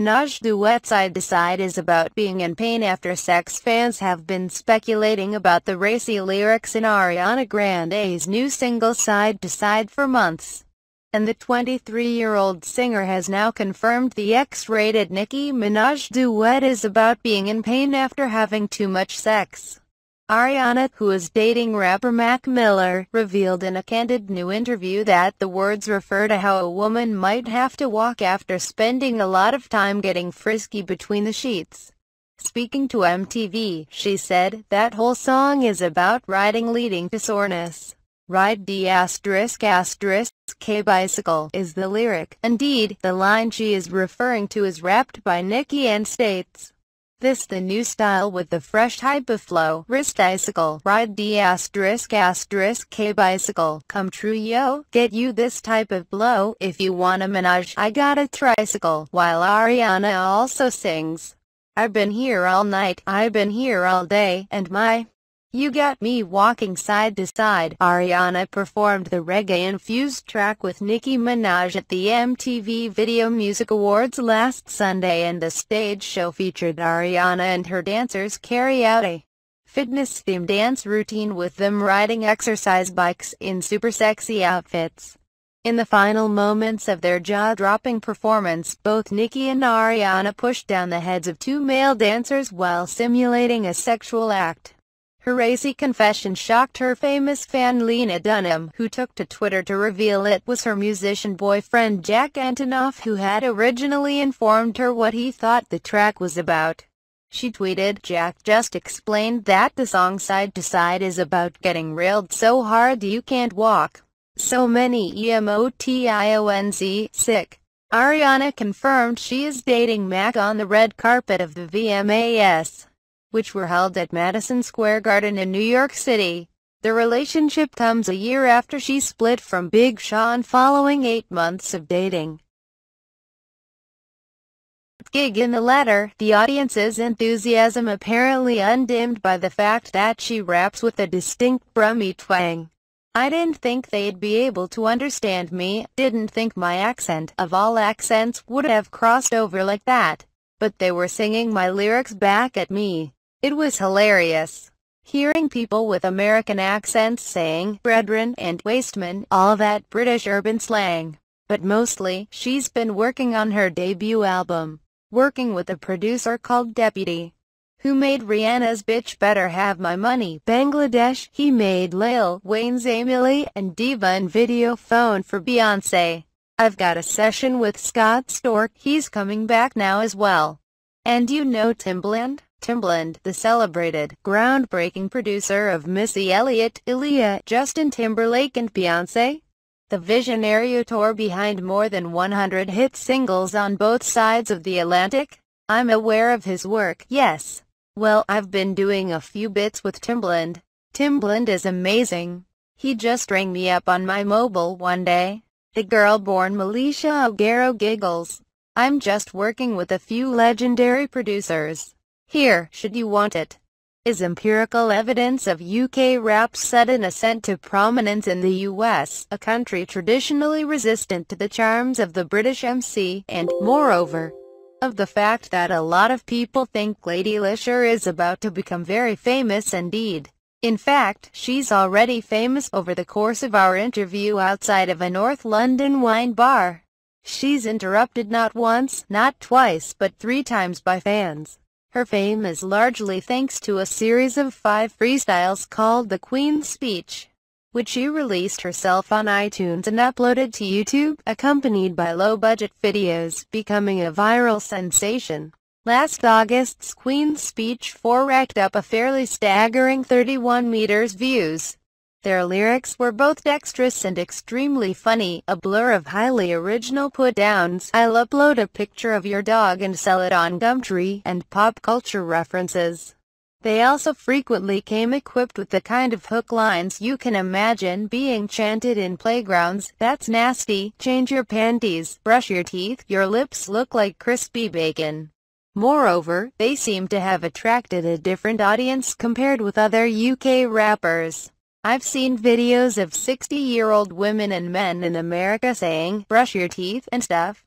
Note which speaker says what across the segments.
Speaker 1: Minaj duet Side to Side is about being in pain after sex. Fans have been speculating about the racy lyrics in Ariana Grande's new single Side to Side for months, and the 23-year-old singer has now confirmed the X-rated Nicki Minaj duet is about being in pain after having too much sex. Ariana, who is dating rapper Mac Miller, revealed in a candid new interview that the words refer to how a woman might have to walk after spending a lot of time getting frisky between the sheets. Speaking to MTV, she said, "That whole song is about riding leading to soreness. Ride the ***k bicycle" is the lyric. Indeed, the line she is referring to is rapped by Nicki and states, "This the new style with the fresh type of flow. Wrist-icicle, ride the ***k bicycle. Come true yo, get you this type of blow. If you want a Minaj, I got a tricycle." While Ariana also sings, "I've been here all night, I've been here all day, and you got me walking side to side." Ariana performed the reggae-infused track with Nicki Minaj at the MTV Video Music Awards last Sunday, and the stage show featured Ariana and her dancers carry out a fitness-themed dance routine with them riding exercise bikes in super sexy outfits. In the final moments of their jaw-dropping performance, both Nicki and Ariana pushed down the heads of two male dancers while simulating a sexual act. Her racy confession shocked her famous fan Lena Dunham, who took to Twitter to reveal it was her musician boyfriend Jack Antonoff who had originally informed her what he thought the track was about. She tweeted, "Jack just explained that the song Side to Side is about getting railed so hard you can't walk. So many emotions, sick." Ariana confirmed she is dating Mac on the red carpet of the VMAs, which were held at Madison Square Garden in New York City. The relationship comes a year after she split from Big Sean following 8 months of dating. Gig in the letter, the audience's enthusiasm apparently undimmed by the fact that she raps with a distinct Brummie twang. "I didn't think they'd be able to understand me, didn't think my accent, of all accents, would have crossed over like that. But they were singing my lyrics back at me. It was hilarious. Hearing people with American accents saying brethren and wasteman, all that British urban slang. But mostly, she's been working on her debut album, working with a producer called Deputy, who made Rihanna's Bitch Better Have My Money, Bangladesh. He made Lil Wayne's Emily and Diva and Video Phone for Beyoncé. I've got a session with Scott Storch, he's coming back now as well. And you know Timbaland? Timbaland, the celebrated, groundbreaking producer of Missy Elliott, Aaliyah, Justin Timberlake and Beyoncé? The visionary who tore behind more than 100 hit singles on both sides of the Atlantic? I'm aware of his work, yes. Well, I've been doing a few bits with Timbaland. Timbaland is amazing. He just rang me up on my mobile one day." The girl born Milicia O'Garo giggles. "I'm just working with a few legendary producers. Here, should you want it, is empirical evidence of UK rap's sudden ascent to prominence in the US, a country traditionally resistant to the charms of the British MC, and, moreover, of the fact that a lot of people think Lady Lisher is about to become very famous indeed. In fact, she's already famous over the course of our interview outside of a North London wine bar. She's interrupted not once, not twice, but 3 times by fans. Her fame is largely thanks to a series of 5 freestyles called The Queen's Speech, which she released herself on iTunes and uploaded to YouTube, accompanied by low-budget videos, becoming a viral sensation. Last August's Queen's Speech 4 racked up a fairly staggering 31 million views. Their lyrics were both dexterous and extremely funny, a blur of highly original put-downs, "I'll upload a picture of your dog and sell it on Gumtree," and pop culture references. They also frequently came equipped with the kind of hook lines you can imagine being chanted in playgrounds: "That's nasty, change your panties, brush your teeth, your lips look like crispy bacon." Moreover, they seem to have attracted a different audience compared with other UK rappers. I've seen videos of 60-year-old women and men in America saying, "brush your teeth" and stuff.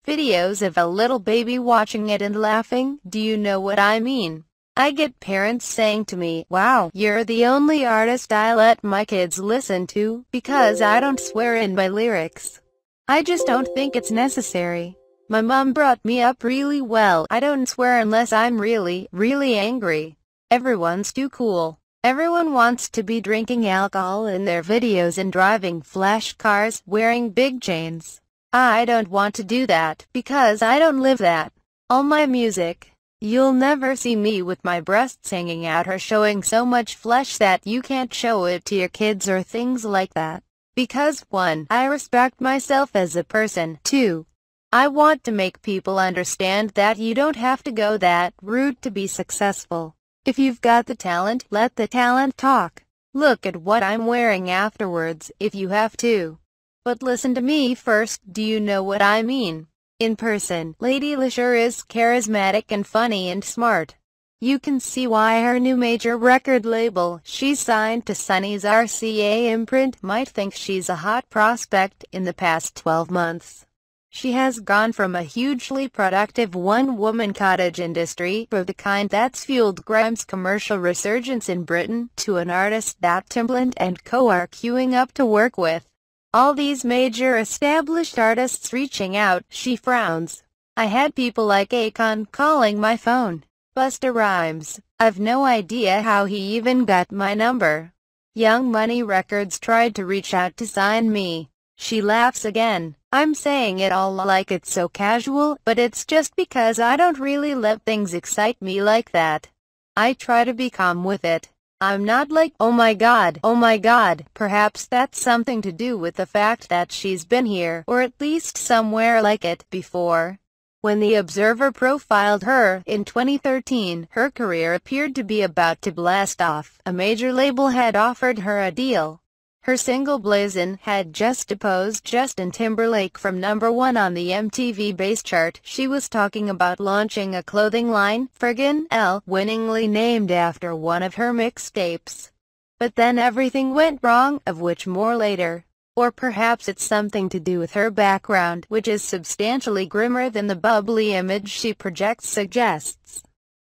Speaker 1: videos of a little baby watching it and laughing. Do you know what I mean? I get parents saying to me, "Wow, you're the only artist I let my kids listen to, because I don't swear in my lyrics." I just don't think it's necessary. My mom brought me up really well. I don't swear unless I'm really, really angry. Everyone's too cool. Everyone wants to be drinking alcohol in their videos and driving flash cars, wearing big chains. I don't want to do that, because I don't live that. All my music, you'll never see me with my breasts hanging out or showing so much flesh that you can't show it to your kids or things like that. Because 1. I respect myself as a person. 2. I want to make people understand that you don't have to go that route to be successful. If you've got the talent, let the talent talk. Look at what I'm wearing afterwards, if you have to. But listen to me first. Do you know what I mean? In person, Lady Lisher is charismatic and funny and smart. You can see why her new major record label, she's signed to Sonny's RCA imprint, might think she's a hot prospect in the past 12 months. She has gone from a hugely productive one-woman cottage industry, for the kind that's fueled Grime's commercial resurgence in Britain, to an artist that Timbaland and co are queuing up to work with. All these major established artists reaching out. She frowns. I had people like Akon calling my phone. Busta Rhymes. I've no idea how he even got my number. Young Money Records tried to reach out to sign me. She laughs again. I'm saying it all like it's so casual, but it's just because I don't really let things excite me like that. I try to be calm with it. I'm not like, oh my god, oh my god. Perhaps that's something to do with the fact that she's been here, or at least somewhere like it, before. When The Observer profiled her in 2013, her career appeared to be about to blast off. A major label had offered her a deal. Her single Blazin' had just deposed Justin Timberlake from #1 on the MTV Base chart. She was talking about launching a clothing line, Friggin' L, winningly named after one of her mixtapes. But then everything went wrong, of which more later. Or perhaps it's something to do with her background, which is substantially grimmer than the bubbly image she projects suggests.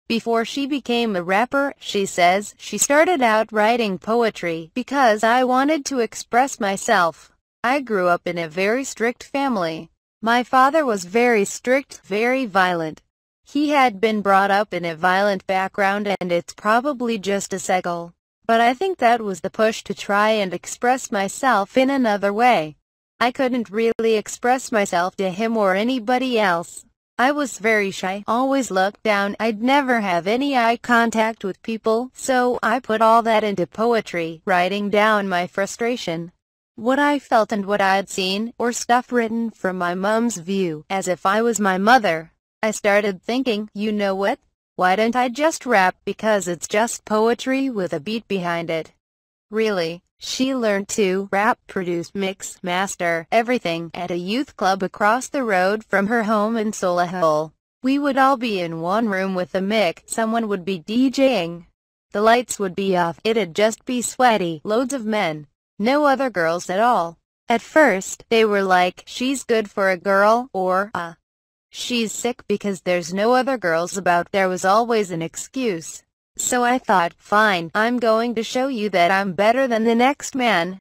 Speaker 1: Before she became a rapper, she says, she started out writing poetry because I wanted to express myself. I grew up in a very strict family. My father was very strict, very violent. He had been brought up in a violent background, and it's probably just a cycle. But I think that was the push to try and express myself in another way. I couldn't really express myself to him or anybody else. I was very shy, always looked down, I'd never have any eye contact with people, so I put all that into poetry, writing down my frustration, what I felt and what I'd seen, or stuff written from my mom's view, as if I was my mother. I started thinking, you know what? Why don't I just rap, because it's just poetry with a beat behind it. Really. She learned to rap, produce, mix, master, everything, at a youth club across the road from her home in Solihull. We would all be in one room with a mic, someone would be DJing. The lights would be off, it'd just be sweaty, loads of men. No other girls at all. At first, they were like, she's good for a girl, or, she's sick because there's no other girls about. There was always an excuse. So I thought, fine, I'm going to show you that I'm better than the next man.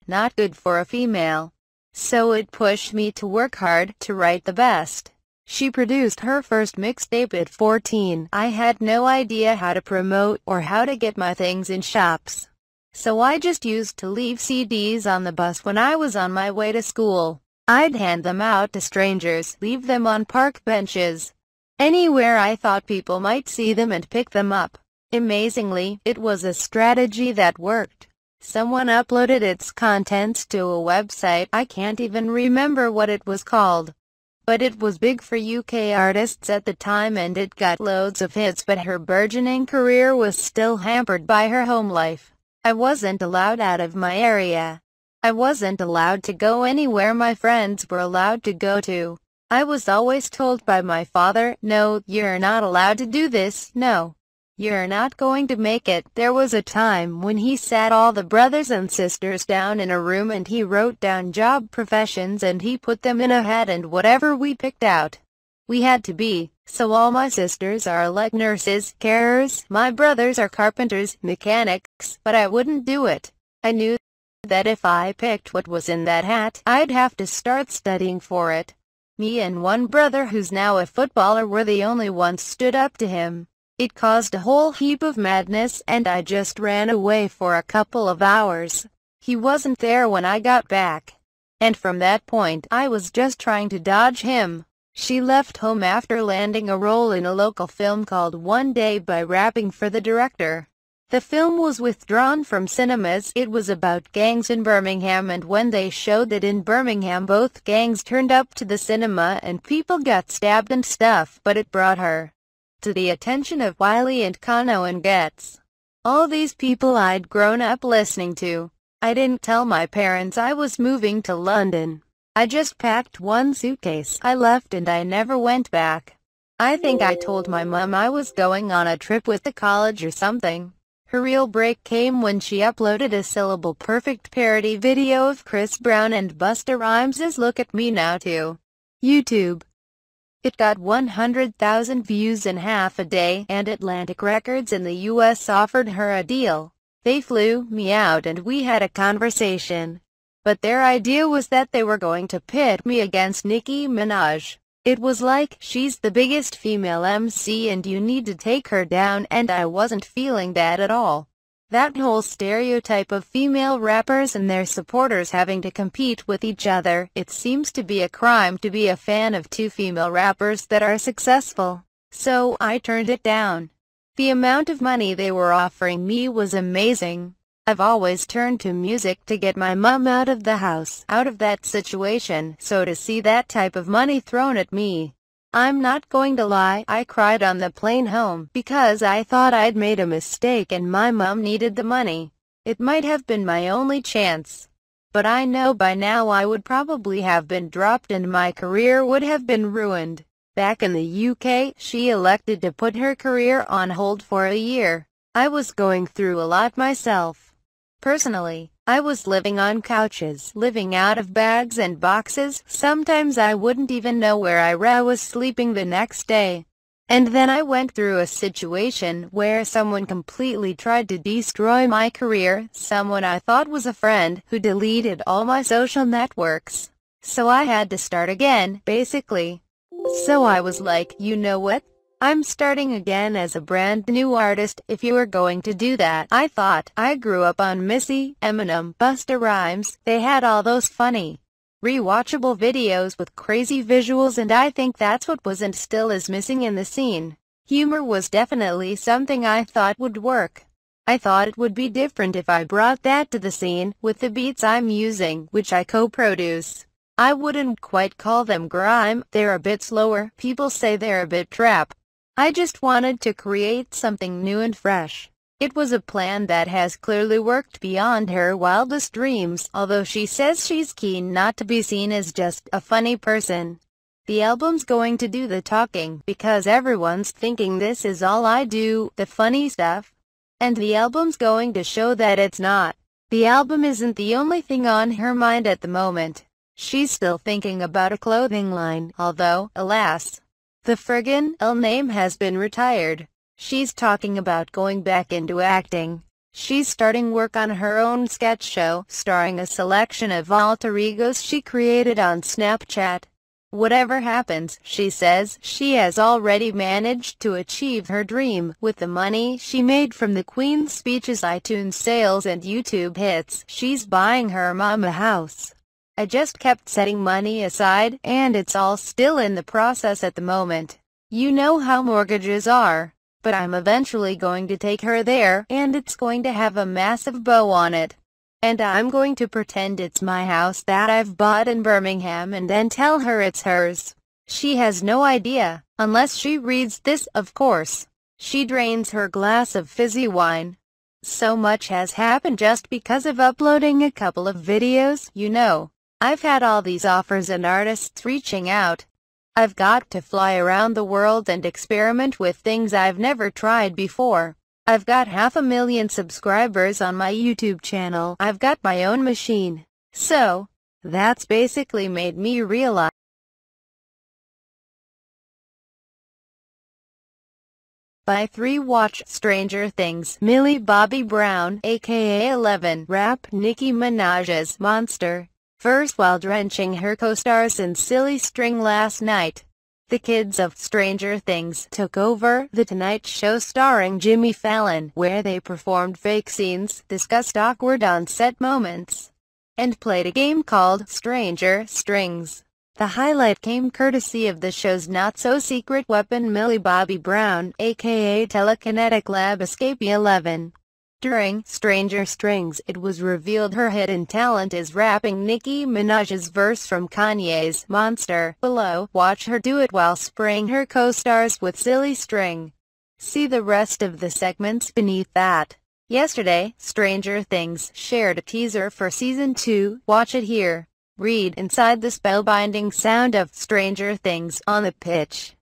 Speaker 1: Not good for a female. So it pushed me to work hard, to write the best. She produced her first mixtape at 14. I had no idea how to promote, or how to get my things in shops. So I just used to leave CDs on the bus when I was on my way to school. I'd hand them out to strangers, leave them on park benches. Anywhere I thought people might see them and pick them up. Amazingly, it was a strategy that worked. Someone uploaded its contents to a website, I can't even remember what it was called. But it was big for UK artists at the time and it got loads of hits, but her burgeoning career was still hampered by her home life. I wasn't allowed out of my area. I wasn't allowed to go anywhere my friends were allowed to go to. I was always told by my father, no, you're not allowed to do this, no. You're not going to make it. There was a time when he sat all the brothers and sisters down in a room and he wrote down job professions and he put them in a hat, and whatever we picked out, we had to be. So all my sisters are like nurses, carers, my brothers are carpenters, mechanics, but I wouldn't do it. I knew that if I picked what was in that hat, I'd have to start studying for it. Me and one brother who's now a footballer were the only ones stood up to him. It caused a whole heap of madness, and I just ran away for a couple of hours. He wasn't there when I got back, and from that point I was just trying to dodge him. She left home after landing a role in a local film called One Day by rapping for the director. The film was withdrawn from cinemas. It was about gangs in Birmingham, and when they showed it in Birmingham, both gangs turned up to the cinema and people got stabbed and stuff, but it brought her to the attention of Wiley and Kano and Getz. All these people I'd grown up listening to. I didn't tell my parents I was moving to London. I just packed one suitcase. I left and I never went back. I think I told my mom I was going on a trip with the college or something. Her real break came when she uploaded a syllable-perfect parody video of Chris Brown and Busta Rhymes' Look at Me Now to YouTube. It got 100,000 views in half a day, and Atlantic Records in the US offered her a deal. They flew me out and we had a conversation. But their idea was that they were going to pit me against Nicki Minaj. It was like, she's the biggest female MC and you need to take her down, and I wasn't feeling that at all. That whole stereotype of female rappers and their supporters having to compete with each other, it seems to be a crime to be a fan of two female rappers that are successful. So I turned it down. The amount of money they were offering me was amazing. I've always turned to music to get my mom out of the house, out of that situation, so to see that type of money thrown at me, I'm not going to lie, I cried on the plane home, because I thought I'd made a mistake and my mom needed the money. It might have been my only chance, but I know by now I would probably have been dropped and my career would have been ruined. Back in the UK, she elected to put her career on hold for a year. I was going through a lot myself. Personally, I was living on couches, living out of bags and boxes. Sometimes I wouldn't even know where I was sleeping the next day. And then I went through a situation where someone completely tried to destroy my career, someone I thought was a friend, who deleted all my social networks. So I had to start again, basically. So I was like, you know what? I'm starting again as a brand new artist. If you were going to do that, I thought. I grew up on Missy, Eminem, Busta Rhymes. They had all those funny, rewatchable videos with crazy visuals, and I think that's what was and still is missing in the scene. Humor was definitely something I thought would work. I thought it would be different if I brought that to the scene, with the beats I'm using, which I co-produce. I wouldn't quite call them grime, they're a bit slower. People say they're a bit trap. I just wanted to create something new and fresh. It was a plan that has clearly worked beyond her wildest dreams, although she says she's keen not to be seen as just a funny person. The album's going to do the talking, because everyone's thinking this is all I do, the funny stuff. And the album's going to show that it's not. The album isn't the only thing on her mind at the moment. She's still thinking about a clothing line, although, alas, the friggin' name has been retired. She's talking about going back into acting. She's starting work on her own sketch show, starring a selection of alter egos she created on Snapchat. Whatever happens, she says, she has already managed to achieve her dream. With the money she made from the Queen's speeches, iTunes sales, and YouTube hits, she's buying her mom a house. I just kept setting money aside, and it's all still in the process at the moment. You know how mortgages are. But I'm eventually going to take her there, and it's going to have a massive bow on it. And I'm going to pretend it's my house that I've bought in Birmingham and then tell her it's hers. She has no idea, unless she reads this, of course. She drains her glass of fizzy wine. So much has happened just because of uploading a couple of videos, you know. I've had all these offers and artists reaching out. I've got to fly around the world and experiment with things I've never tried before. I've got 500,000 subscribers on my YouTube channel. I've got my own machine. So, that's basically made me realize by 3 watch Stranger Things. Millie Bobby Brown, aka 11, rapped Nicki Minaj's Monster verse while drenching her co-stars in silly string last night. The kids of Stranger Things took over The Tonight Show starring Jimmy Fallon, where they performed fake scenes, discussed awkward on-set moments, and played a game called Stranger Strings. The highlight came courtesy of the show's not-so-secret weapon Millie Bobby Brown, aka Telekinetic Lab Escapee 11. During Stranger Strings, it was revealed her hidden talent is rapping Nicki Minaj's verse from Kanye's Monster. Below, watch her do it while spraying her co-stars with silly string. See the rest of the segments beneath that. Yesterday, Stranger Things shared a teaser for Season 2. Watch it here. Read inside the spellbinding sound of Stranger Things on the pitch.